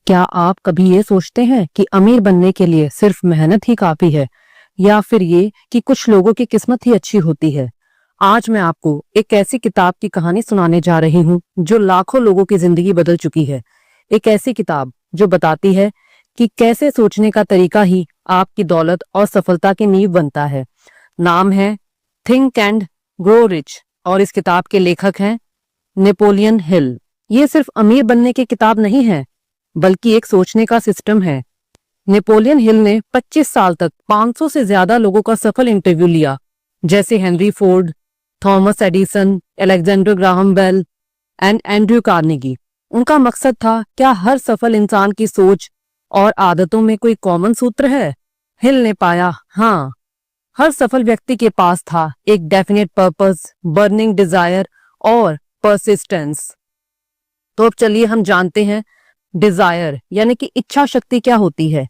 क्या आप कभी ये सोचते हैं कि अमीर बनने के लिए सिर्फ मेहनत ही काफी है, या फिर ये कि कुछ लोगों की किस्मत ही अच्छी होती है? आज मैं आपको एक ऐसी किताब की कहानी सुनाने जा रही हूँ जो लाखों लोगों की जिंदगी बदल चुकी है। एक ऐसी किताब जो बताती है कि कैसे सोचने का तरीका ही आपकी दौलत और सफलता की नींव बनता है। नाम है थिंक एंड ग्रो रिच और इस किताब के लेखक हैं नेपोलियन हिल। ये सिर्फ अमीर बनने की किताब नहीं है, बल्कि एक सोचने का सिस्टम है। नेपोलियन हिल ने 25 साल तक 500 से ज्यादा लोगों का सफल इंटरव्यू लिया, जैसे Henry Ford, Thomas Edison, Alexander Graham Bell and Andrew Carnegie. उनका मकसद था, क्या हर सफल इंसान की सोच और आदतों में कोई कॉमन सूत्र है? हिल ने पाया, हाँ, हर सफल व्यक्ति के पास था एक डेफिनेट पर्पस, बर्निंग डिजायर और परसिस्टेंस। तो अब चलिए हम जानते हैं डिजायर यानी कि इच्छा शक्ति क्या होती है।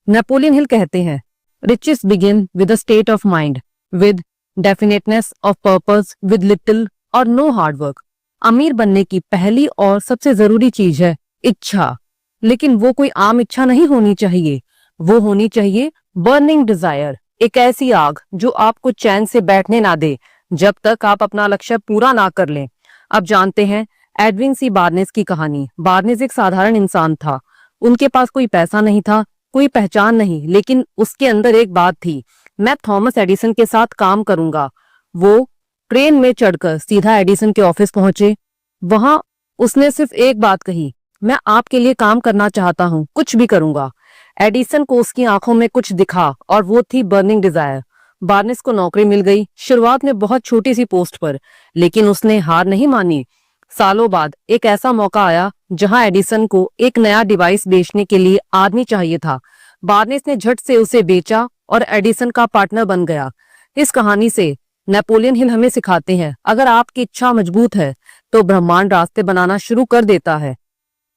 नेपोलियन हिल कहते हैं, riches begin with a state of mind, with definiteness of purpose, with little or no hard work. अमीर बनने की पहली और सबसे जरूरी चीज है इच्छा, लेकिन वो कोई आम इच्छा नहीं होनी चाहिए। वो होनी चाहिए बर्निंग डिजायर, एक ऐसी आग जो आपको चैन से बैठने ना दे जब तक आप अपना लक्ष्य पूरा ना कर लें। अब जानते हैं एडविन सी बार्नेस की कहानी। बार्नेस एक साधारण इंसान था। उनके पास कोई पैसा नहीं था, कोई पहचान नहीं, लेकिन उसके अंदर एक बात थी, मैं थॉमस एडिसन के साथ काम करूंगा। वो ट्रेन में चढ़कर सीधा एडिसन के ऑफिस पहुंचे। वहां उसने सिर्फ एक बात कही, मैं आपके लिए काम करना चाहता हूं, कुछ भी करूंगा। एडिसन को उसकी आंखों में कुछ दिखा और वो थी बर्निंग डिजायर। बार्नेस को नौकरी मिल गई, शुरुआत में बहुत छोटी सी पोस्ट पर, लेकिन उसने हार नहीं मानी। सालों बाद एक ऐसा मौका आया जहां एडिसन को एक नया डिवाइस बेचने के लिए आदमी चाहिए था। बार्नेस ने झट से उसे बेचा और एडिसन का पार्टनर बन गया। इस कहानी से नेपोलियन हिल हमें सिखाते हैं, अगर आपकी इच्छा मजबूत है तो ब्रह्मांड रास्ते बनाना शुरू कर देता है।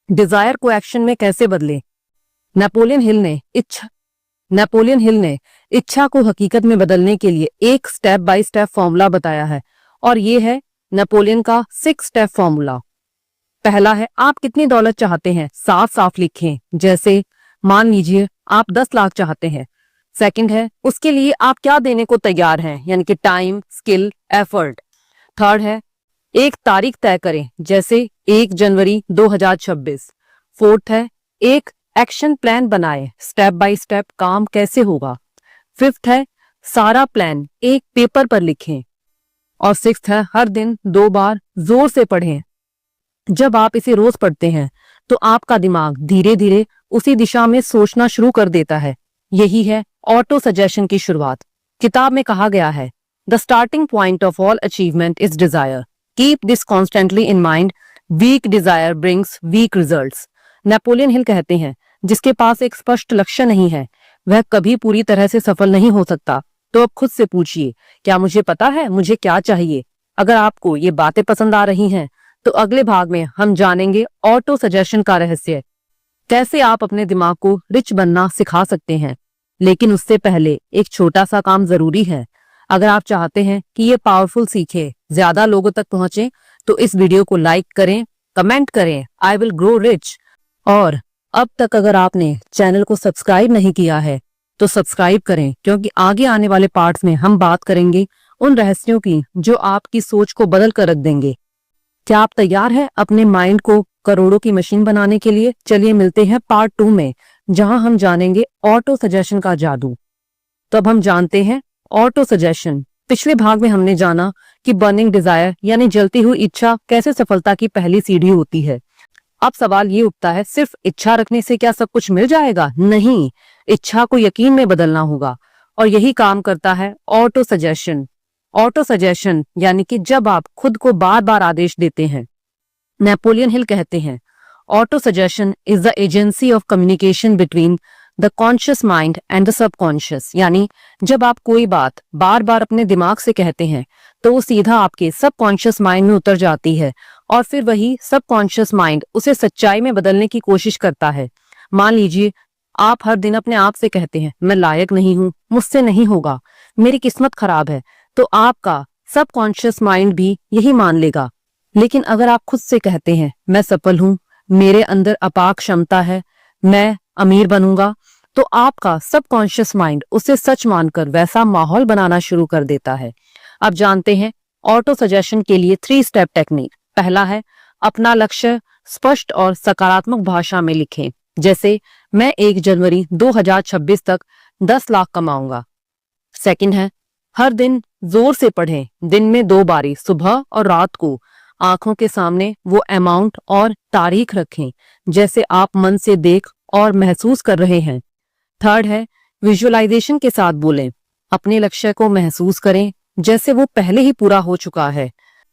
डिजायर को एक्शन में कैसे बदले? नेपोलियन हिल ने इच्छा को हकीकत में बदलने के लिए एक स्टेप बाय स्टेप फॉर्मूला बताया है, और ये है नेपोलियन का 6 स्टेप फॉर्मूला। पहला है, आप कितनी दौलत चाहते हैं, साफ साफ लिखें। जैसे मान लीजिए आप 10 लाख चाहते हैं। सेकंड है, उसके लिए आप क्या देने को तैयार हैं, यानी कि टाइम, स्किल, एफर्ट। थर्ड है, एक तारीख तय करें, जैसे 1 जनवरी 2026। फोर्थ है, एक एक्शन प्लान बनाएं, स्टेप बाय स्टेप काम कैसे होगा। फिफ्थ है, सारा प्लान एक पेपर पर लिखें। और सिक्स्थ है, हर दिन 2 बार जोर से पढ़ें। जब आप इसे रोज पढ़ते हैं तो आपका दिमाग धीरे धीरे उसी दिशा में सोचना शुरू कर देता है। यही है ऑटो सजेशन की शुरुआत। किताब में कहा गया है, the starting point of all achievement is desire, keep this constantly in mind, weak desire brings weak results. Napoleon Hill कहते हैं, जिसके पास एक स्पष्ट लक्ष्य नहीं है वह कभी पूरी तरह से सफल नहीं हो सकता। तो अब खुद से पूछिए, क्या मुझे पता है मुझे क्या चाहिए? अगर आपको ये बातें पसंद आ रही हैं तो अगले भाग में हम जानेंगे ऑटो सजेशन का रहस्य, कैसे आप अपने दिमाग को रिच बनना सिखा सकते हैं। लेकिन उससे पहले एक छोटा सा काम जरूरी है। अगर आप चाहते हैं कि ये पावरफुल सीखे ज्यादा लोगों तक पहुंचे तो इस वीडियो को लाइक करें, कमेंट करें, आई विल ग्रो रिच। और अब तक अगर आपने चैनल को सब्सक्राइब नहीं किया है तो सब्सक्राइब करें, क्योंकि आगे आने वाले पार्ट्स में हम बात करेंगे उन रहस्यों की जो आपकी सोच को बदल कर रख देंगे। क्या आप तैयार हैं अपने माइंड को करोड़ों की मशीन बनाने के लिए? चलिए मिलते हैं पार्ट 2 में, जहां हम जानेंगे ऑटो सजेशन का जादू। तो अब हम जानते हैं ऑटो सजेशन। पिछले भाग में हमने जाना कि बर्निंग डिजायर यानी जलती हुई इच्छा कैसे सफलता की पहली सीढ़ी होती है। अब सवाल ये उठता है, सिर्फ इच्छा रखने से क्या सब कुछ मिल जाएगा? नहीं, इच्छा को यकीन में बदलना होगा, और यही काम करता है ऑटो सजेशन। ऑटो सजेशन यानी कि जब आप खुद को बार बार आदेश देते हैं। नेपोलियन हिल कहते हैं, auto suggestion is the agency of communication between the conscious mind and the subconscious. यानी जब आप कोई बात बार बार अपने दिमाग से कहते हैं तो वो सीधा आपके सबकॉन्शियस माइंड में उतर जाती है, और फिर वही सबकॉन्शियस माइंड उसे सच्चाई में बदलने की कोशिश करता है। मान लीजिए आप हर दिन अपने आप से कहते हैं, मैं लायक नहीं हूं, मुझसे नहीं होगा, मेरी किस्मत खराब है, तो आपका सबकॉन्शियस माइंड भी यही मान लेगा। लेकिन अगर आप खुद से कहते हैं, मैं सफल हूं, मेरे अंदर अपार क्षमता है, मैं अमीर बनूंगा, तो आपका सबकॉन्शियस माइंड उसे सच मानकर वैसा माहौल बनाना शुरू कर देता है। अब जानते हैं ऑटो सजेशन के लिए 3 स्टेप टेक्निक। पहला है अपना लक्ष्य स्पष्ट और सकारात्मक भाषा में लिखें, जैसे मैं 1 जनवरी 2026 तक 10 लाख कमाऊंगा। सेकंड है हर दिन जोर से पढ़ें, दिन में 2 बारी सुबह और रात को आंखों के सामने वो अमाउंट और तारीख रखें जैसे आप मन से देख और महसूस कर रहे हैं। थर्ड है विजुअलाइजेशन के साथ बोलें, अपने लक्ष्य को महसूस करें जैसे वो पहले ही पूरा हो चुका है।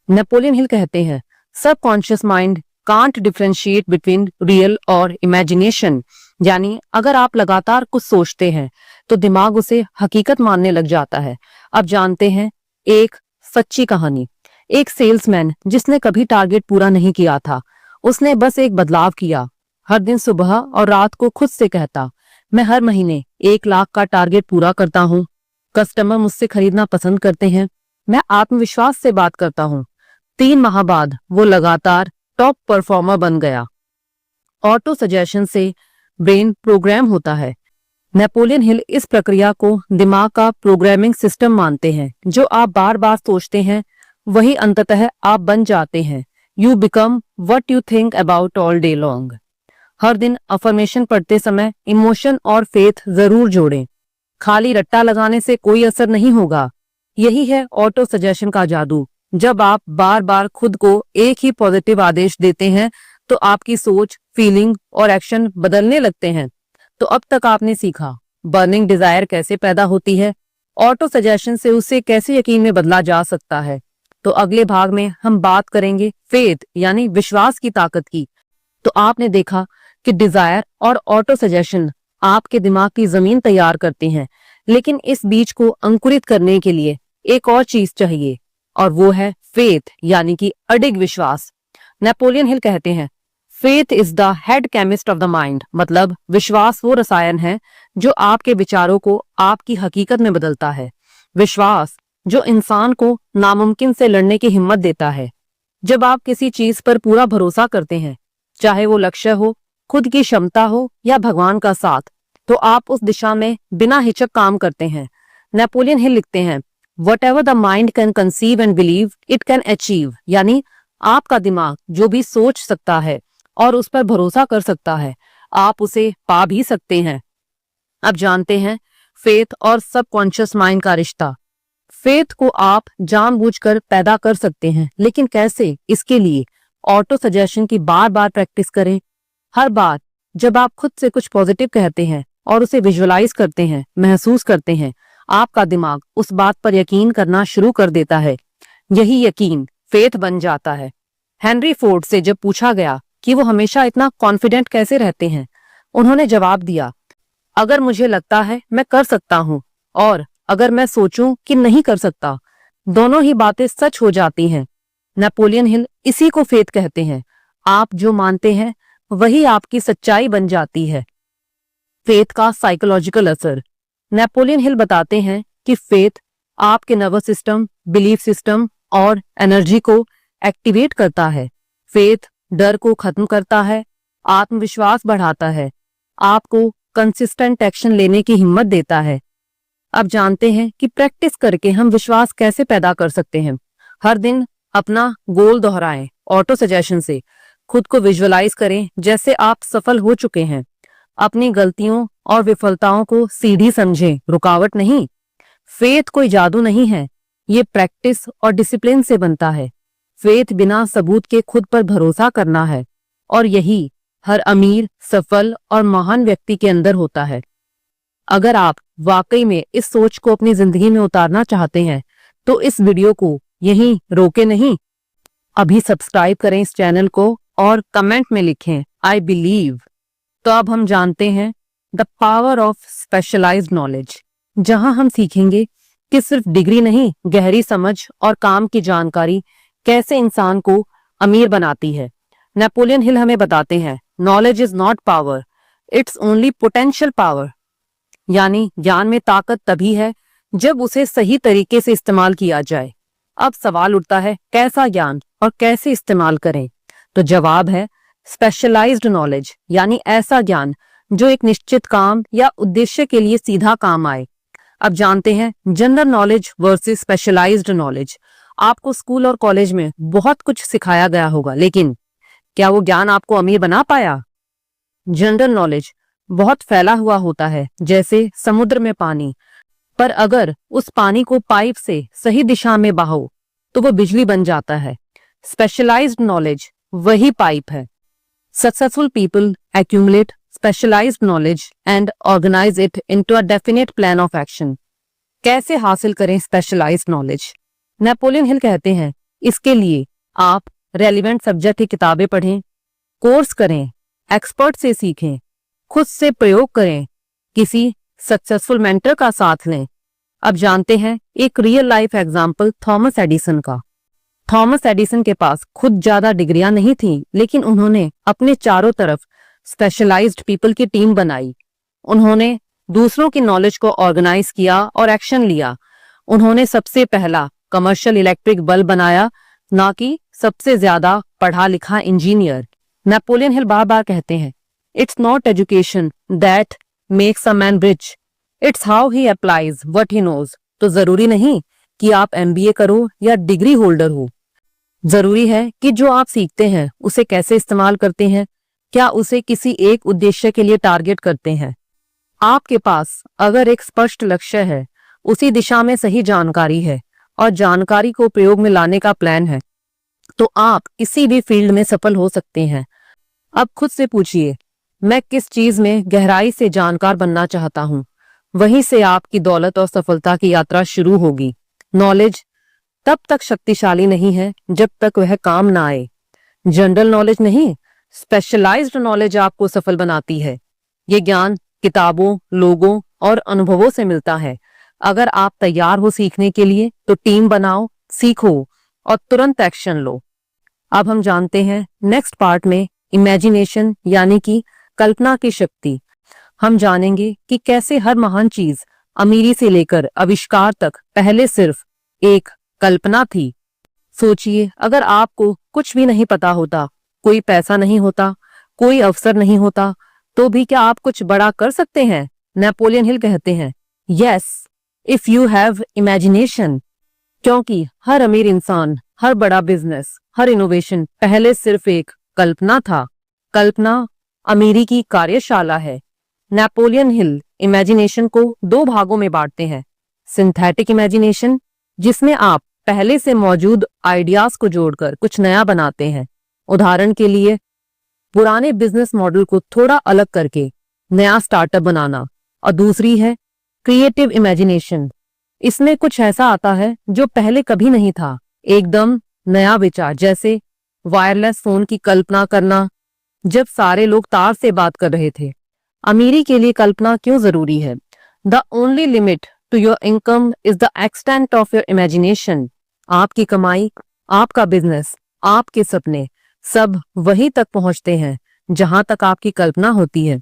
नेपोलियन हिल कहते हैं subconscious mind can't differentiate between real और इमेजिनेशन, यानी अगर आप लगातार कुछ सोचते हैं तो दिमाग उसे हकीकत मानने लग जाता है। अब जानते हैं एक सच्ची कहानी। एक सेल्समैन जिसने कभी टारगेट पूरा नहीं किया था, उसने बस एक बदलाव किया। हर दिन सुबह और रात को खुद से कहता, मैं हर महीने 1 लाख का टारगेट पूरा करता हूँ, कस्टमर मुझसे खरीदना पसंद करते हैं, मैं आत्मविश्वास से बात करता हूँ। 3 माह बाद वो लगातार टॉप परफॉर्मर बन गया। ऑटो सजेशन से ब्रेन प्रोग्राम होता है। नेपोलियन हिल इस प्रक्रिया को दिमाग का प्रोग्रामिंग सिस्टम मानते हैं। जो आप बार बार सोचते हैं वही अंततः आप बन जाते हैं। You become what you think about all day long. हर दिन अफर्मेशन पढ़ते समय इमोशन और फेथ जरूर जोड़ें। खाली रट्टा लगाने से कोई असर नहीं होगा। यही है ऑटो सजेशन का जादू। जब आप बार बार खुद को एक ही पॉजिटिव आदेश देते हैं तो आपकी सोच, फीलिंग और एक्शन बदलने लगते हैं। तो अब तक आपने सीखा बर्निंग डिजायर कैसे पैदा होती है, ऑटो सजेशन से उसे कैसे यकीन में बदला जा सकता है। तो अगले भाग में हम बात करेंगे फेथ यानी विश्वास की ताकत की। तो आपने देखा कि डिजायर और ऑटो सजेशन आपके दिमाग की जमीन तैयार करती हैं, लेकिन इस बीज को अंकुरित करने के लिए एक और चीज चाहिए और वो है फेथ यानी कि अडिग विश्वास। नेपोलियन हिल कहते हैं faith is the head chemist of the mind, मतलब विश्वास वो रसायन है जो आपके विचारों को आपकी हकीकत में बदलता है। विश्वास जो इंसान को नामुमकिन से लड़ने की हिम्मत देता है। जब आप किसी चीज पर पूरा भरोसा करते हैं, चाहे वो लक्ष्य हो, खुद की क्षमता हो या भगवान का साथ, तो आप उस दिशा में बिना हिचक काम करते हैं। नेपोलियन हिल लिखते हैं what ever the mind can conceive and believe it can achieve, यानी आपका दिमाग जो भी सोच सकता है और उस पर भरोसा कर सकता है, आप उसे पा भी सकते हैं। अब जानते हैं फेथ और सबकॉन्शियस माइंड का रिश्ता। फेथ को आप जानबूझकर पैदा कर सकते हैं, लेकिन कैसे? इसके लिए ऑटो सजेशन की बार बार प्रैक्टिस करें। हर बार जब आप खुद से कुछ पॉजिटिव कहते हैं और उसे विजुअलाइज करते हैं, महसूस करते हैं, आपका दिमाग उस बात पर यकीन करना शुरू कर देता है। यही यकीन फेथ बन जाता है। हेनरी फोर्ड से जब पूछा गया कि वो हमेशा इतना कॉन्फिडेंट कैसे रहते हैं, उन्होंने जवाब दिया, अगर मुझे लगता है मैं कर सकता हूँ और अगर मैं सोचूं कि नहीं कर सकता, दोनों ही बातें सच हो जाती हैं। नेपोलियन हिल इसी को फेथ कहते हैं। आप जो मानते हैं वही आपकी सच्चाई बन जाती है। फेथ का साइकोलॉजिकल असर। नेपोलियन हिल बताते हैं कि फेथ आपके नर्वस सिस्टम, बिलीफ सिस्टम और एनर्जी को एक्टिवेट करता है। फेथ डर को खत्म करता है, आत्मविश्वास बढ़ाता है, आपको कंसिस्टेंट एक्शन लेने की हिम्मत देता है। अब जानते हैं कि प्रैक्टिस करके हम विश्वास कैसे पैदा कर सकते हैं। हर दिन अपना गोल दोहराएं। ऑटो सजेशन से खुद को विजुअलाइज करें जैसे आप सफल हो चुके हैं। अपनी गलतियों और विफलताओं को सीढ़ी समझें, रुकावट नहीं। फेथ कोई जादू नहीं है, ये प्रैक्टिस और डिसिप्लिन से बनता है। फेथ बिना सबूत के खुद पर भरोसा करना है और यही हर अमीर, सफल और महान व्यक्ति के अंदर होता है। अगर आप वाकई में इस सोच को अपनी जिंदगी में उतारना चाहते हैं तो इस वीडियो को यहीं रोके नहीं, अभी सब्सक्राइब करें इस चैनल को और कमेंट में लिखें आई बिलीव। तो अब हम जानते हैं the power of specialised knowledge, जहां हम सीखेंगे कि सिर्फ डिग्री नहीं, गहरी समझ और काम की जानकारी कैसे इंसान को अमीर बनाती है। नेपोलियन हिल हमें बताते हैं knowledge is not power, it's only potential power, यानी ज्ञान में ताकत तभी है जब उसे सही तरीके से इस्तेमाल किया जाए। अब सवाल उठता है कैसा ज्ञान और कैसे इस्तेमाल करें? तो जवाब है स्पेशलाइज्ड नॉलेज, यानी ऐसा ज्ञान जो एक निश्चित काम या उद्देश्य के लिए सीधा काम आए। अब जानते हैं general knowledge versus specialised knowledge. आपको स्कूल और कॉलेज में बहुत कुछ सिखाया गया होगा, लेकिन क्या वो ज्ञान आपको अमीर बना पाया? जनरल नॉलेज बहुत फैला हुआ होता है, जैसे समुद्र में पानी, पर अगर उस पानी को पाइप से सही दिशा में बहाओ तो वो बिजली बन जाता है। स्पेशलाइज्ड नॉलेज वही पाइप है। Successful people accumulate specialized knowledge and organize it into a definite plan of action। कैसे हासिल करें स्पेशलाइज्ड नॉलेज? नेपोलियन हिल कहते हैं, इसके लिए आप रेलिवेंट सब्जेक्ट की किताबें पढ़ें, कोर्स करें, एक्सपर्ट से सीखें, खुद से प्रयोग करें, किसी सक्सेसफुल मेंटर का साथ लें। अब जानते हैं एक real life example Thomas Edison का। थॉमस एडिसन के पास खुद ज्यादा डिग्रियां नहीं थी, लेकिन उन्होंने अपने चारों तरफ स्पेशलाइज्ड पीपल की टीम बनाई। उन्होंने दूसरों की नॉलेज को ऑर्गेनाइज किया और एक्शन लिया। उन्होंने सबसे पहला कमर्शियल इलेक्ट्रिक बल्ब बनाया, ना कि सबसे ज्यादा पढ़ा लिखा इंजीनियर। नेपोलियन हिल बार बार कहते हैं, it's not education that makes a man rich, it's how he applies what he knows. तो जरूरी नहीं कि आप MBA करो या डिग्री होल्डर हो, जरूरी है कि जो आप सीखते हैं उसे कैसे इस्तेमाल करते हैं, क्या उसे किसी एक उद्देश्य के लिए टारगेट करते हैं। आपके पास अगर एक स्पष्ट लक्ष्य है, उसी दिशा में सही जानकारी है और जानकारी को प्रयोग में लाने का प्लान है, तो आप किसी भी फील्ड में सफल हो सकते हैं। अब खुद से पूछिए, मैं किस चीज में गहराई से जानकार बनना चाहता हूँ। वहीं से आपकी दौलत और सफलता की यात्रा शुरू होगी। नॉलेज तब तक शक्तिशाली नहीं है जब तक वह काम ना आए। जनरल नॉलेज नहीं, स्पेशलाइज्ड नॉलेज आपको सफल बनाती है। ये ज्ञान किताबों, लोगों और अनुभवों से मिलता है। अगर आप तैयार हो सीखने के लिए तो टीम बनाओ, सीखो और तुरंत एक्शन लो। अब हम जानते हैं नेक्स्ट पार्ट में इमेजिनेशन यानी कि कल्पना की शक्ति। हम जानेंगे कि कैसे हर महान चीज अमीरी से लेकर आविष्कार तक पहले सिर्फ एक कल्पना थी। सोचिए, अगर आपको कुछ भी नहीं पता होता, कोई पैसा नहीं होता, कोई अवसर नहीं होता, तो भी क्या आप कुछ बड़ा कर सकते हैं? नेपोलियन हिल कहते हैं, yes if you have imagination. क्योंकि हर अमीर इंसान, हर बड़ा बिजनेस, हर इनोवेशन पहले सिर्फ एक कल्पना था। कल्पना अमीरी की कार्यशाला है। नेपोलियन हिल इमेजिनेशन को दो भागों में बांटते हैं। सिंथेटिक इमेजिनेशन, जिसमें आप पहले से मौजूद आइडियाज को जोड़कर कुछ नया बनाते हैं, उदाहरण के लिए पुराने बिजनेस मॉडल को थोड़ा अलग करके नया स्टार्टअप बनाना। और दूसरी है क्रिएटिव इमेजिनेशन। इसमें कुछ ऐसा आता है जो पहले कभी नहीं था, एकदम नया विचार, जैसे वायरलेस फोन की कल्पना करना जब सारे लोग तार से बात कर रहे थे। अमीरी के लिए कल्पना क्यों जरूरी है? The only limit to your income is the extent of your imagination. आपकी कमाई, आपका बिजनेस, आपके सपने सब वहीं तक पहुंचते हैं जहां तक आपकी कल्पना होती है।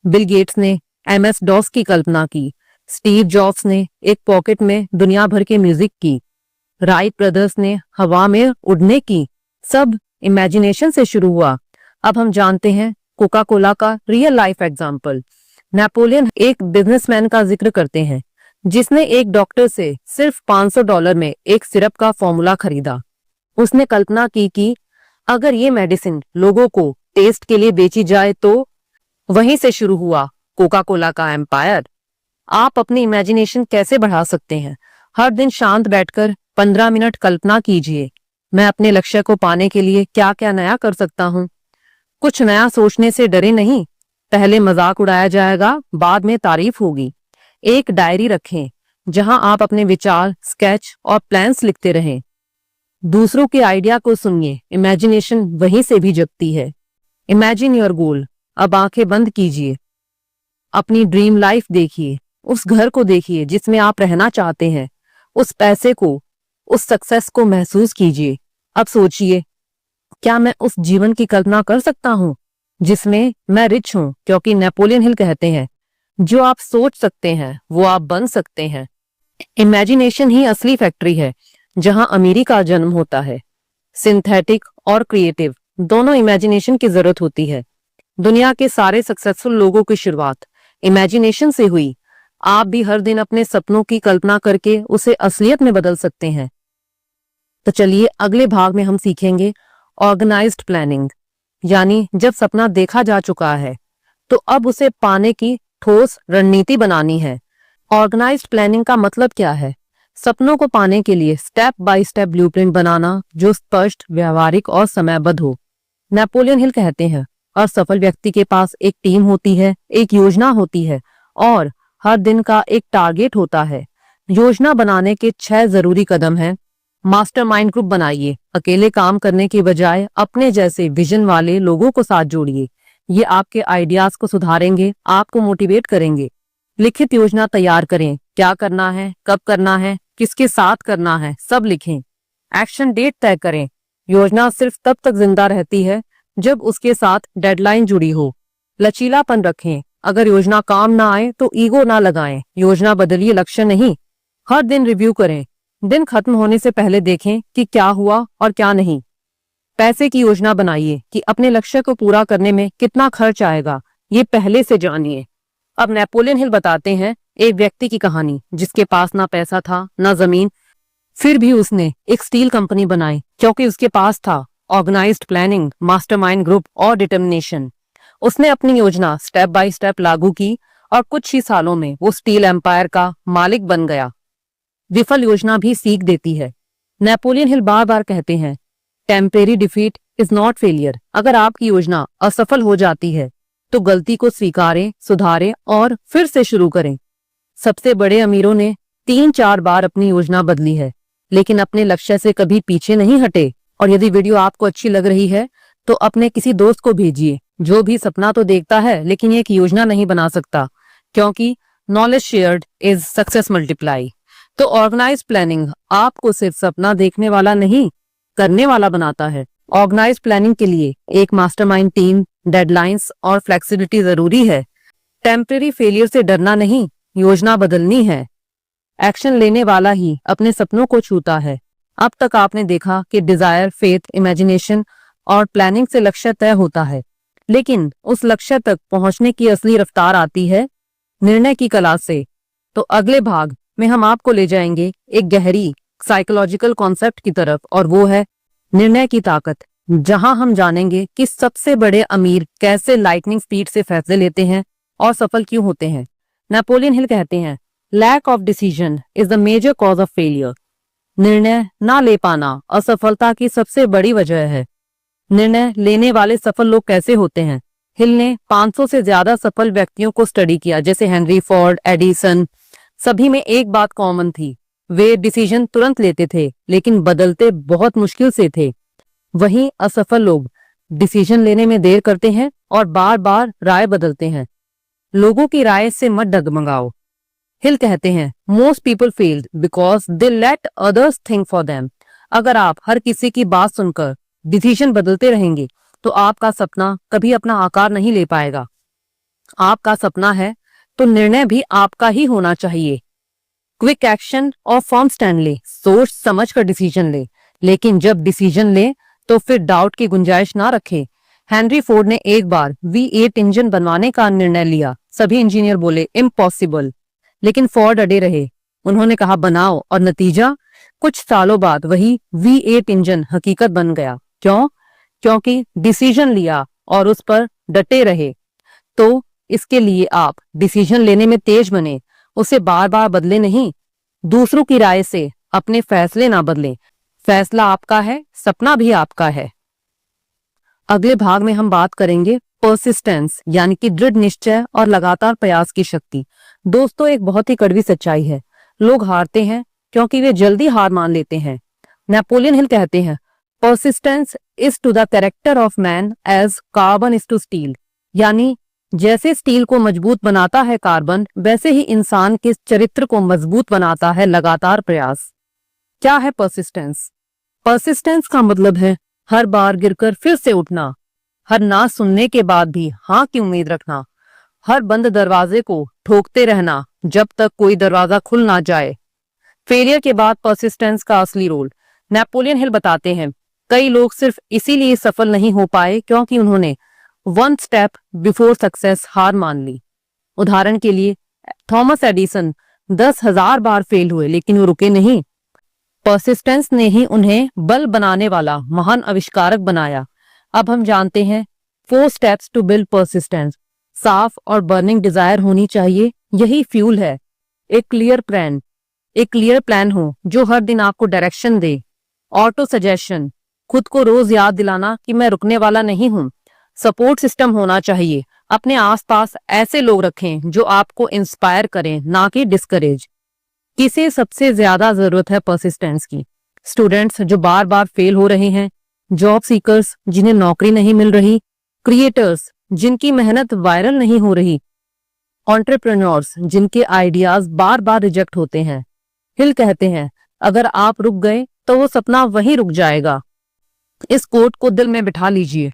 बिल गेट्स ने MS-DOS की कल्पना की, स्टीव जॉब्स ने एक पॉकेट में दुनिया भर के म्यूजिक की, राइट ब्रदर्स ने हवा में उड़ने की। सब इमेजिनेशन से शुरू हुआ। अब हम जानते हैं कोका कोला का रियल लाइफ एग्जाम्पल। नेपोलियन एक बिजनेसमैन का जिक्र करते हैं जिसने एक डॉक्टर से सिर्फ $500 में एक सिरप का फॉर्मूला खरीदा। उसने कल्पना की कि अगर ये मेडिसिन लोगों को टेस्ट के लिए बेची जाए तो। वहीं से शुरू हुआ कोका कोला का एम्पायर। आप अपनी इमेजिनेशन कैसे बढ़ा सकते हैं? हर दिन शांत बैठकर 15 मिनट कल्पना कीजिए, मैं अपने लक्ष्य को पाने के लिए क्या क्या नया कर सकता हूँ। कुछ नया सोचने से डरे नहीं, पहले मजाक उड़ाया जाएगा, बाद में तारीफ होगी। एक डायरी रखें जहां आप अपने विचार, स्केच और प्लान्स लिखते रहें। दूसरों के आइडिया को सुनिए, इमेजिनेशन वहीं से भी जगती है। Imagine your goal. अब आंखें बंद कीजिए, अपनी ड्रीम लाइफ देखिए, उस घर को देखिए जिसमें आप रहना चाहते हैं, उस पैसे को, उस सक्सेस को महसूस कीजिए। अब सोचिए, क्या मैं उस जीवन की कल्पना कर सकता हूं जिसमें मैं रिच हूं? क्योंकि नेपोलियन हिल कहते हैं, जो आप सोच सकते हैं वो आप बन सकते हैं। इमेजिनेशन ही असली फैक्ट्री है जहां अमीरी का जन्म होता है। सिंथेटिक और क्रिएटिव दोनों इमेजिनेशन की जरूरत होती है। दुनिया के सारे सक्सेसफुल लोगों की शुरुआत इमेजिनेशन से हुई। आप भी हर दिन अपने सपनों की कल्पना करके उसे असलियत में बदल सकते हैं। तो चलिए अगले भाग में हम सीखेंगे ऑर्गेनाइज्ड प्लानिंग, यानी जब सपना देखा जा चुका है तो अब उसे पाने की ठोस रणनीति बनानी है। ऑर्गेनाइज्ड प्लानिंग का मतलब क्या है? सपनों को पाने के लिए स्टेप बाय स्टेप ब्लूप्रिंट बनाना जो स्पष्ट, व्यवहारिक और समयबद्ध हो। नेपोलियन हिल कहते हैं, और सफल व्यक्ति के पास एक टीम होती है, एक योजना होती है और हर दिन का एक टारगेट होता है। योजना बनाने के 6 जरूरी कदम हैं। मास्टरमाइंड ग्रुप बनाइए। अकेले काम करने के बजाय अपने जैसे विजन वाले लोगों को साथ जोड़िए। ये आपके आइडियाज को सुधारेंगे, आपको मोटिवेट करेंगे। लिखित योजना तैयार करें। क्या करना है, कब करना है, किसके साथ करना है, सब लिखें। एक्शन डेट तय करें। योजना सिर्फ तब तक जिंदा रहती है जब उसके साथ डेडलाइन जुड़ी हो। लचीलापन रखें। अगर योजना काम ना आए तो ईगो ना लगाएं। योजना बदलिए, लक्ष्य नहीं। हर दिन रिव्यू करें। दिन खत्म होने से पहले देखें कि क्या हुआ और क्या नहीं। पैसे की योजना बनाइए कि अपने लक्ष्य को पूरा करने में कितना खर्च आएगा, ये पहले से जानिए। अब नेपोलियन हिल बताते हैं एक व्यक्ति की कहानी जिसके पास ना पैसा था ना जमीन, फिर भी उसने एक स्टील कंपनी बनाई क्योंकि उसके पास था ऑर्गेनाइज्ड प्लानिंग, मास्टरमाइंड ग्रुप और डिटर्मिनेशन। उसने अपनी योजना स्टेप बाय स्टेप लागू की और कुछ ही सालों में वो स्टील एम्पायर का मालिक बन गया। विफल योजना भी सीख देती है। नेपोलियन हिल बार बार कहते हैं, temporary defeat is not failure. अगर आपकी योजना असफल हो जाती है तो गलती को स्वीकारें, सुधारें और फिर से शुरू करें। सबसे बड़े अमीरों ने 3-4 बार अपनी योजना बदली है, लेकिन अपने लक्ष्य से कभी पीछे नहीं हटे। और यदि वीडियो आपको अच्छी लग रही है तो अपने किसी दोस्त को भेजिए जो भी सपना तो देखता है लेकिन एक योजना नहीं बना सकता, क्योंकि knowledge shared is success multiply. तो ऑर्गेनाइज प्लानिंग आपको सिर्फ सपना देखने वाला नहीं, करने वाला बनाता है। ऑर्गेनाइज प्लानिंग के लिए एक मास्टरमाइंड टीम, डेडलाइंस और फ्लेक्सिबिलिटी जरूरी है। टेम्परेरी फेलियर से डरना नहीं, योजना बदलनी है। एक्शन लेने वाला ही अपने सपनों को छूता है। अब तक आपने देखा कि डिजायर, फेथ, इमेजिनेशन और प्लानिंग से लक्ष्य तय होता है, लेकिन उस लक्ष्य तक पहुंचने की असली रफ्तार आती है निर्णय की कला से। तो अगले भाग में हम आपको ले जाएंगे एक गहरी साइकोलॉजिकल कॉन्सेप्ट की तरफ, और वो है निर्णय की ताकत, जहां हम जानेंगे कि सबसे बड़े अमीर कैसे लाइटनिंग स्पीड से फैसले लेते हैं और सफल क्यों होते हैं। नेपोलियन हिल कहते हैं, lack of decision is the major cause of failure. निर्णय ना ले पाना असफलता की सबसे बड़ी वजह है। निर्णय लेने वाले सफल लोग कैसे होते हैं? हिल ने 500 से ज्यादा सफल व्यक्तियों को स्टडी किया, जैसे हेनरी फोर्ड, एडिसन। सभी में एक बात कॉमन थी, वे डिसीजन तुरंत लेते थे लेकिन बदलते बहुत मुश्किल से थे। वहीं असफल लोग डिसीजन लेने में देर करते हैं और बार बार राय बदलते हैं। लोगों की राय से मत डगमगाओ। हिल कहते हैं, most people failed because they let others think for them. अगर आप हर किसी की बात सुनकर डिसीजन बदलते रहेंगे तो आपका सपना कभी अपना आकार नहीं ले पाएगा। आपका सपना है तो निर्णय भी आपका ही होना चाहिए। क्विक एक्शन और फर्म स्टैंड ले, सोच समझ कर डिसीजन ले, लेकिन जब डिसीजन ले तो फिर डाउट की गुंजाइश ना रखे। हेनरी फोर्ड ने एक बार V8 इंजन बनवाने का निर्णय लिया। सभी इंजीनियर बोले इम्पॉसिबल, लेकिन फोर्ड अड़े रहे। उन्होंने कहा बनाओ, और नतीजा कुछ सालों बाद वही V8 इंजन हकीकत बन गया। क्यों? क्योंकि डिसीजन लिया और उस पर डटे रहे। तो इसके लिए आप डिसीजन लेने में तेज बने, उसे बार बार बदले नहीं। दूसरों की राय से अपने फैसले ना बदलें। फैसला आपका है, सपना भी आपका है। अगले भाग में हम बात करेंगे परसिस्टेंस, यानी कि दृढ़ निश्चय और लगातार प्रयास की शक्ति। दोस्तों, एक बहुत ही कड़वी सच्चाई है, लोग हारते हैं क्योंकि वे जल्दी हार मान लेते हैं। नेपोलियन हिल कहते हैं, persistence is to the character of man as carbon is to steel. यानी जैसे स्टील को मजबूत बनाता है कार्बन, वैसे ही इंसान के चरित्र को मजबूत बनाता है लगातार प्रयास। क्या है परसिस्टेंस? परसिस्टेंस का मतलब है हर बार गिरकर फिर से उठना, हर ना सुनने के बाद भी हाँ की उम्मीद रखना, हर बंद दरवाजे को ठोकते रहना जब तक कोई दरवाजा खुल ना जाए। फेलियर के बाद परसिस्टेंस का असली रोल नेपोलियन हिल बताते हैं, कई लोग सिर्फ इसीलिए सफल नहीं हो पाए क्योंकि उन्होंने वन स्टेप बिफोर सक्सेस हार मान ली। उदाहरण के लिए थॉमस एडिसन 10,000 बार फेल हुए लेकिन वो रुके नहीं। परसिस्टेंस ने ही उन्हें बल्ब बनाने वाला महान आविष्कारक बनाया। अब हम जानते हैं 4 स्टेप्स टू बिल्ड परसिस्टेंस। साफ और बर्निंग डिजायर होनी चाहिए, यही फ्यूल है। एक क्लियर प्लान हो जो हर दिन आपको डायरेक्शन दे। ऑटो सजेशन, खुद को रोज याद दिलाना कि मैं रुकने वाला नहीं हूं। सपोर्ट सिस्टम होना चाहिए, अपने आसपास ऐसे लोग रखें जो आपको इंस्पायर करें, ना कि डिस्करेज। किसे सबसे ज्यादा जरूरत है परसिस्टेंस की? स्टूडेंट्स जो बार बार फेल हो रहे हैं, जॉब सीकर्स जिन्हें नौकरी नहीं मिल रही, क्रिएटर्स जिनकी मेहनत वायरल नहीं हो रही, एंटरप्रेन्योर्स जिनके आइडियाज बार बार रिजेक्ट होते हैं। हिल कहते हैं, अगर आप रुक गए तो वो सपना वहीं रुक जाएगा। इस कोट को दिल में बिठा लीजिए।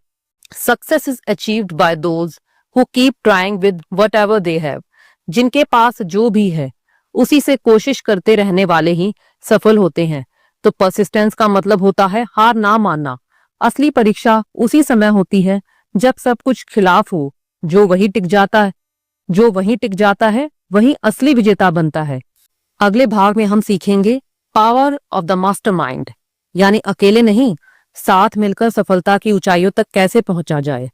Success is achieved by those who keep trying with whatever they have. जिनके पास जो भी है उसी से कोशिश करते रहने वाले ही सफल होते हैं। तो परसिस्टेंस का मतलब होता है हार ना मानना। असली परीक्षा उसी समय होती है जब सब कुछ खिलाफ हो। जो वहीं टिक जाता है वही असली विजेता बनता है। अगले भाग में हम सीखेंगे पावर ऑफ द मास्टरमाइंड, यानी अकेले नहीं, साथ मिलकर सफलता की ऊंचाइयों तक कैसे पहुंचा जाए।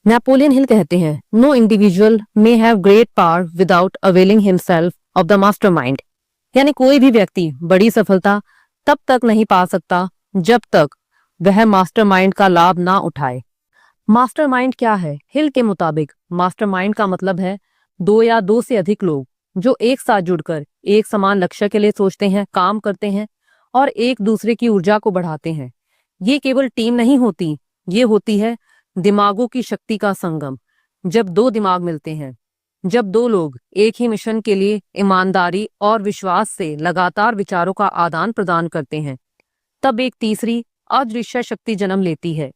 नेपोलियन हिल कहते हैं, no individual may have great power without availing himself of the mastermind. यानी कोई भी व्यक्ति बड़ी सफलता तब तक नहीं पा सकता जब तक वह मास्टरमाइंड का लाभ ना उठाए। मास्टरमाइंड क्या है? हिल के मुताबिक मास्टरमाइंड का मतलब है 2 या 2 से अधिक लोग जो एक साथ जुड़कर एक समान लक्ष्य के लिए सोचते हैं, काम करते हैं और एक दूसरे की ऊर्जा को बढ़ाते हैं। ये केवल टीम नहीं होती, ये होती है दिमागों की शक्ति का संगम। जब 2 दिमाग मिलते हैं, जब 2 लोग एक ही मिशन के लिए ईमानदारी और विश्वास से लगातार विचारों का आदान प्रदान करते हैं, तब एक तीसरी अदृश्य शक्ति जन्म लेती है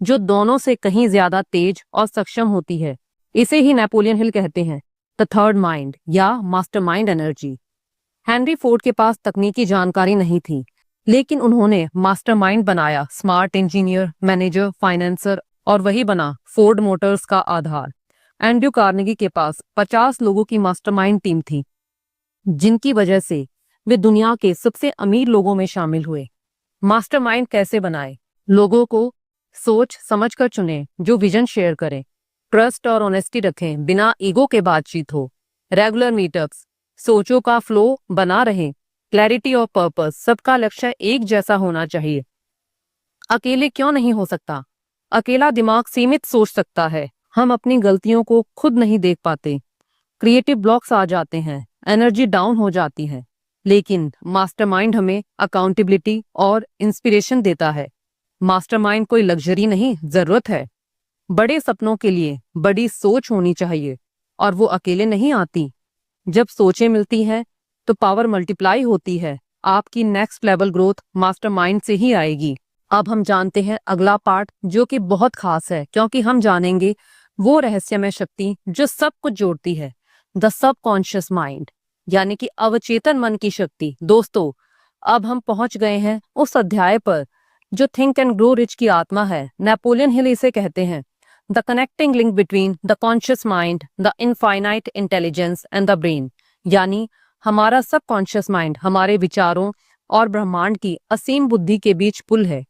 जो दोनों से कहीं ज्यादा तेज और सक्षम होती है। इसे ही नेपोलियन हिल कहते हैं द थर्ड माइंड या मास्टरमाइंड एनर्जी। हेनरी फोर्ड के पास तकनीकी जानकारी नहीं थी, लेकिन उन्होंने मास्टरमाइंड बनाया। स्मार्ट इंजीनियर, मैनेजर, फाइनेंसर, और वही बना फोर्ड मोटर्स का आधार। एंड्रयू कार्नेगी के पास 50 लोगों की मास्टरमाइंड टीम थी, जिनकी वजह से वे दुनिया के सबसे अमीर लोगों में शामिल हुए। मास्टरमाइंड कैसे बनाए? लोगों को सोच समझकर चुने जो विजन शेयर करें। ट्रस्ट और ऑनेस्टी रखें, बिना ईगो के बातचीत हो। रेगुलर मीटअप्स, सोचों का फ्लो बना रहे। क्लैरिटी और पर्पस, सबका लक्ष्य एक जैसा होना चाहिए। अकेले क्यों नहीं हो सकता? अकेला दिमाग सीमित सोच सकता है, हम अपनी गलतियों को खुद नहीं देख पाते। क्रिएटिव ब्लॉक्स आ जाते हैं, एनर्जी डाउन हो जाती है। लेकिन मास्टरमाइंड हमें अकाउंटेबिलिटी और इंस्पिरेशन देता है। मास्टरमाइंड कोई लग्जरी नहीं, जरूरत है। बड़े सपनों के लिए बड़ी सोच होनी चाहिए और वो अकेले नहीं आती। जब सोचें मिलती हैं तो पावर मल्टीप्लाई होती है। आपकी नेक्स्ट लेवल ग्रोथ मास्टरमाइंड से ही आएगी। अब हम जानते हैं अगला पार्ट जो कि बहुत खास है, क्योंकि हम जानेंगे वो रहस्यमय शक्ति जो सब कुछ जोड़ती है, द सबकॉन्शियस माइंड, यानी कि अवचेतन मन की शक्ति। दोस्तों, अब हम पहुंच गए हैं उस अध्याय पर जो थिंक एंड ग्रो रिच की आत्मा है। नेपोलियन हिल इसे कहते हैं the connecting link between the conscious mind, the infinite intelligence and the brain. यानी हमारा सबकॉन्शियस माइंड हमारे विचारों और ब्रह्मांड की असीम बुद्धि के बीच पुल है।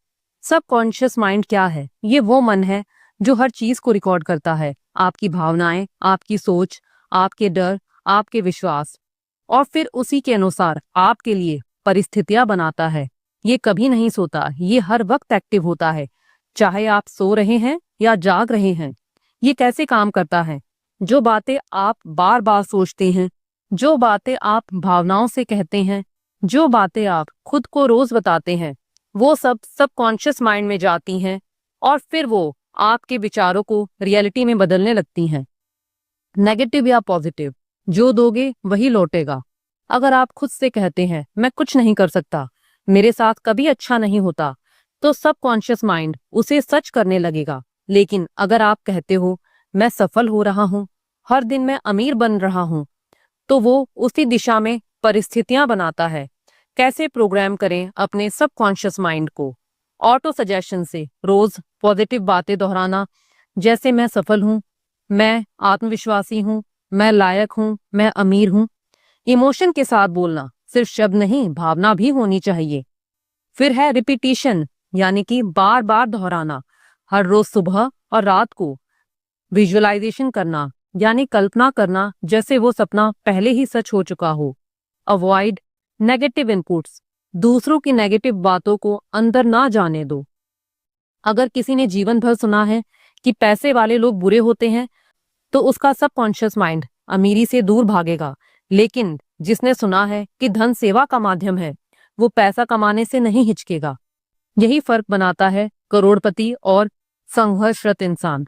सबकॉन्शियस माइंड क्या है? ये वो मन है जो हर चीज को रिकॉर्ड करता है, आपकी भावनाएं, आपकी सोच, आपके डर, आपके विश्वास, और फिर उसी के अनुसार आपके लिए परिस्थितियां बनाता है। ये कभी नहीं सोता, ये हर वक्त एक्टिव होता है, चाहे आप सो रहे हैं या जाग रहे हैं। ये कैसे काम करता है? जो बातें आप बार बार सोचते हैं, जो बातें आप भावनाओं से कहते हैं, जो बातें आप खुद को रोज बताते हैं, वो सब सबकॉन्शियस माइंड में जाती हैं और फिर वो आपके विचारों को रियलिटी में बदलने लगती हैं। नेगेटिव या पॉजिटिव, जो दोगे वही लौटेगा। अगर आप खुद से कहते हैं मैं कुछ नहीं कर सकता, मेरे साथ कभी अच्छा नहीं होता, तो सबकॉन्शियस माइंड उसे सच करने लगेगा। लेकिन अगर आप कहते हो मैं सफल हो रहा हूं, हर दिन मैं अमीर बन रहा हूं, तो वो उसी दिशा में परिस्थितियां बनाता है। कैसे प्रोग्राम करें अपने सबकॉन्शियस माइंड को? ऑटो सजेशन से रोज पॉजिटिव बातें दोहराना, जैसे मैं सफल हूं, मैं आत्मविश्वासी हूं, मैं लायक हूं, मैं अमीर हूं। इमोशन के साथ बोलना, सिर्फ शब्द नहीं भावना भी होनी चाहिए। फिर है रिपीटिशन, यानी कि बार बार दोहराना। हर रोज सुबह और रात को विजुअलाइजेशन करना, यानी कल्पना करना जैसे वो सपना पहले ही सच हो चुका हो। अवॉइड नेगेटिव इनपुट्स, दूसरों की नेगेटिव बातों को अंदर ना जाने दो। अगर किसी ने जीवन भर सुना है कि पैसे वाले लोग बुरे होते हैं, तो उसका सबकॉन्शियस माइंड अमीरी से दूर भागेगा। लेकिन जिसने सुना है कि धन सेवा का माध्यम है, वो पैसा कमाने से नहीं हिचकेगा। यही फर्क बनाता है करोड़पति और संघर्षरत इंसान।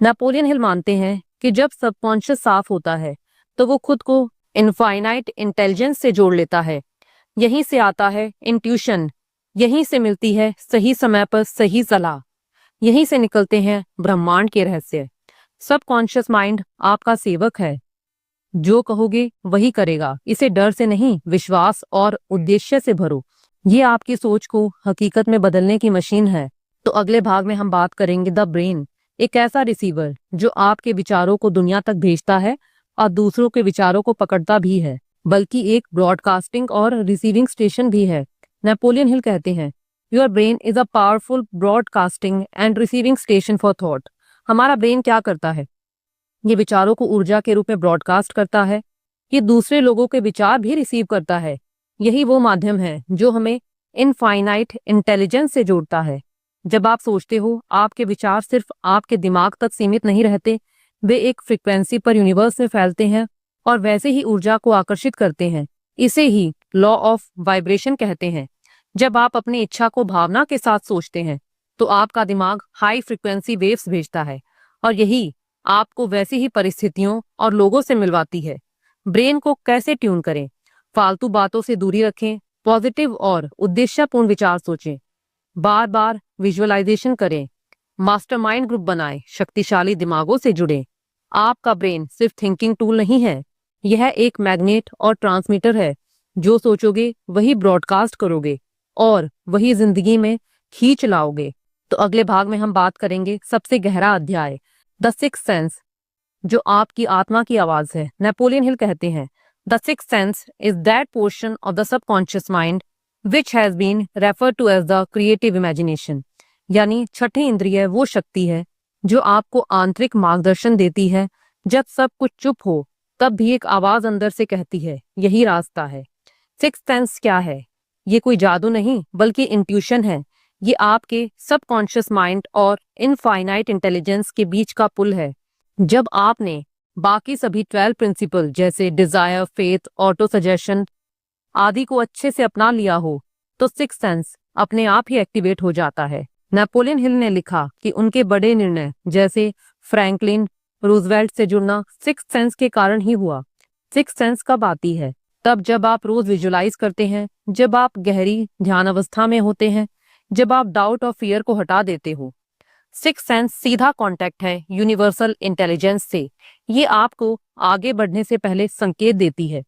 नेपोलियन हिल मानते हैं कि जब सबकॉन्शियस साफ होता है तो वो खुद को इनफाइनाइट इंटेलिजेंस से जोड़ लेता है। यहीं से आता है इंट्यूशन, यहीं से मिलती है सही समय पर सही सलाह, यहीं से निकलते हैं ब्रह्मांड के रहस्य। सबकॉन्शियस माइंड आपका सेवक है, जो कहोगे वही करेगा। इसे डर से नहीं, विश्वास और उद्देश्य से भरो। ये आपकी सोच को हकीकत में बदलने की मशीन है। तो अगले भाग में हम बात करेंगे द ब्रेन, एक ऐसा रिसीवर जो आपके विचारों को दुनिया तक भेजता है और दूसरों के विचारों को पकड़ता भी है, बल्कि एक ब्रॉडकास्टिंग और रिसीविंग स्टेशन भी है। नेपोलियन हिल कहते हैं, your brain is a powerful broadcasting and receiving station for thought. हमारा ब्रेन क्या करता है? ये विचारों को ऊर्जा के रूप में ब्रॉडकास्ट करता है। ये दूसरे लोगों के विचार भी रिसीव करता है। यही वो माध्यम है जो हमें इनफाइनाइट इंटेलिजेंस से जोड़ता है। जब आप सोचते हो, आपके विचार सिर्फ आपके दिमाग तक सीमित नहीं रहते, वे एक फ्रिक्वेंसी पर यूनिवर्स में फैलते हैं और वैसे ही ऊर्जा को आकर्षित करते हैं। इसे ही लॉ ऑफ वाइब्रेशन कहते हैं। जब आप अपनी इच्छा को भावना के साथ सोचते हैं, तो आपका दिमाग हाई फ्रिक्वेंसी वेव्स भेजता है और यही आपको वैसी ही परिस्थितियों और लोगों से मिलवाती है। ब्रेन को कैसे ट्यून करें? फालतू बातों से दूरी रखें, पॉजिटिव और उद्देश्यपूर्ण विचार सोचें, बार बार विजुअलाइजेशन करें, मास्टरमाइंड ग्रुप बनाएं, शक्तिशाली दिमागों से जुड़ें। आपका ब्रेन सिर्फ थिंकिंग टूल नहीं है, यह एक मैग्नेट और ट्रांसमीटर है। जो सोचोगे वही ब्रॉडकास्ट करोगे और वही जिंदगी में खींच लाओगे। तो अगले भाग में हम बात करेंगे सबसे गहरा अध्याय, द सिक्स्थ सेंस, जो आपकी आत्मा की आवाज है। नेपोलियन हिल कहते हैं, the sixth sense is that portion of the subconscious mind which has been referred to as the creative imagination. यानी छठी इंद्रिय वो शक्ति है जो आपको आंतरिक मार्गदर्शन देती है। जब सब कुछ चुप हो, तब भी एक आवाज अंदर से कहती है, यही रास्ता है। सिक्स्थ सेंस क्या है? ये कोई जादू नहीं, बल्कि इंट्यूशन है। ये आपके सबकॉन्शियस माइंड और इनफाइनाइट इंटेलिजेंस के बीच का पुल है। जब आपने बाकी सभी 12 प्रिंसिपल जैसे डिजायर, फेथ, ऑटो सजेशन आदि को अच्छे से अपना लिया हो, तो सिक्स्थ सेंस अपने आप ही एक्टिवेट हो जाता है। नेपोलियन हिल ने लिखा कि उनके बड़े निर्णय जैसे फ्रैंकलिन रूजवेल्ट से जुड़ना सिक्स्थ सेंस के कारण ही हुआ। सिक्स्थ सेंस कब आती है? तब जब आप रोज विजुअलाइज करते हैं, जब आप गहरी ध्यान अवस्था में होते हैं, जब आप डाउट और फियर को हटा देते हो। सिक्स्थ सेंस सीधा कांटेक्ट है यूनिवर्सल इंटेलिजेंस से। ये आपको आगे बढ़ने से पहले संकेत देती है।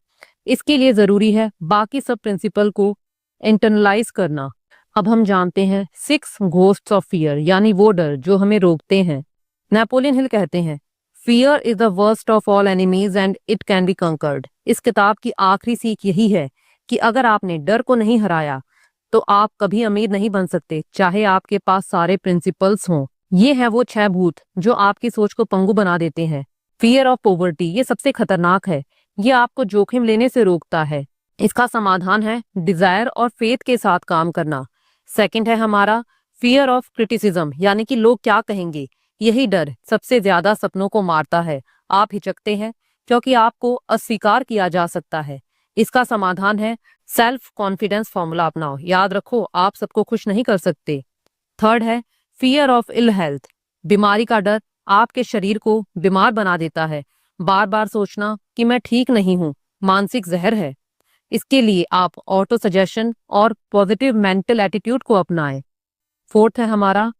इसके लिए जरूरी है बाकी सब प्रिंसिपल को इंटरनलाइज करना। अब हम जानते हैं सिक्स घोस्ट्स ऑफ फियर, यानी वो डर जो हमें रोकते हैं। नेपोलियन हिल कहते हैं, fear is the worst of all enemies and it can be conquered. इस किताब की आखिरी सीख यही है कि अगर आपने डर को नहीं हराया, तो आप कभी अमीर नहीं बन सकते, चाहे आपके पास सारे प्रिंसिपल्स हों। ये है वो 6 भूत जो आपकी सोच को पंगु बना देते हैं। फियर ऑफ पॉवर्टी, ये सबसे खतरनाक है। ये आपको जोखिम लेने से रोकता है। इसका समाधान है डिजायर और फेथ के साथ काम करना। सेकंड है हमारा फियर ऑफ क्रिटिसिज्म, यानी कि लोग क्या कहेंगे। यही डर सबसे ज्यादा सपनों को मारता है। आप हिचकते हैं क्योंकि आपको अस्वीकार किया जा सकता है। इसका समाधान है सेल्फ कॉन्फिडेंस फॉर्मूला अपनाओ। याद रखो, आप सबको खुश नहीं कर सकते। थर्ड है फियर ऑफ इल हेल्थ, बीमारी का डर आपके शरीर को बीमार बना देता है। बार बार सोचना कि मैं ठीक नहीं हूँ मानसिक जहर है। इसके लिए आप ऑटो सजेशन और पॉजिटिव मेंटल एटीट्यूड को अपनाएं। फोर्थ है हमारा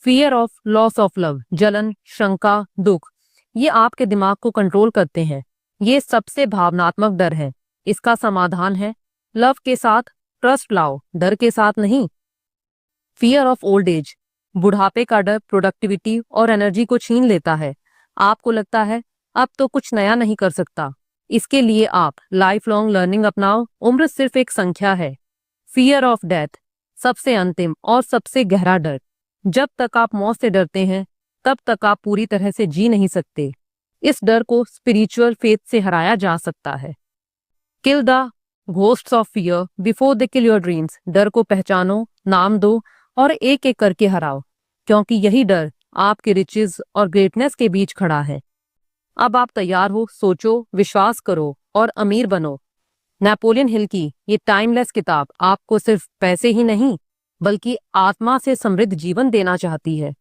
fear of loss of love, जलन, शंका, दुख। ये आपके दिमाग को कंट्रोल करते हैं। ये सबसे भावनात्मक डर है। इसका समाधान है लव के साथ ट्रस्ट लाओ, डर के साथ नहीं। फियर ऑफ ओल्ड एज, बुढ़ापे का डर प्रोडक्टिविटी और एनर्जी को छीन लेता है। आपको लगता है अब तो कुछ नया नहीं कर सकता। इसके लिए आप लाइफ लॉन्ग लर्निंग अपनाओ। उम्र सिर्फ एक संख्या है। फियर ऑफ डेथ, सबसे अंतिम और सबसे गहरा डर। जब तक आप मौत से डरते हैं तब तक आप पूरी तरह से जी नहीं सकते। इस डर को स्पिरिचुअल फेथ से हराया जा सकता है। Kill the ghosts of fear before they kill your dreams. डर को पहचानो, नाम दो और एक एक करके हराओ, क्योंकि यही डर आपके रिचेस और ग्रेटनेस के बीच खड़ा है। अब आप तैयार हो, सोचो, विश्वास करो और अमीर बनो। नेपोलियन हिल की ये टाइमलेस किताब आपको सिर्फ पैसे ही नहीं बल्कि आत्मा से समृद्ध जीवन देना चाहती है।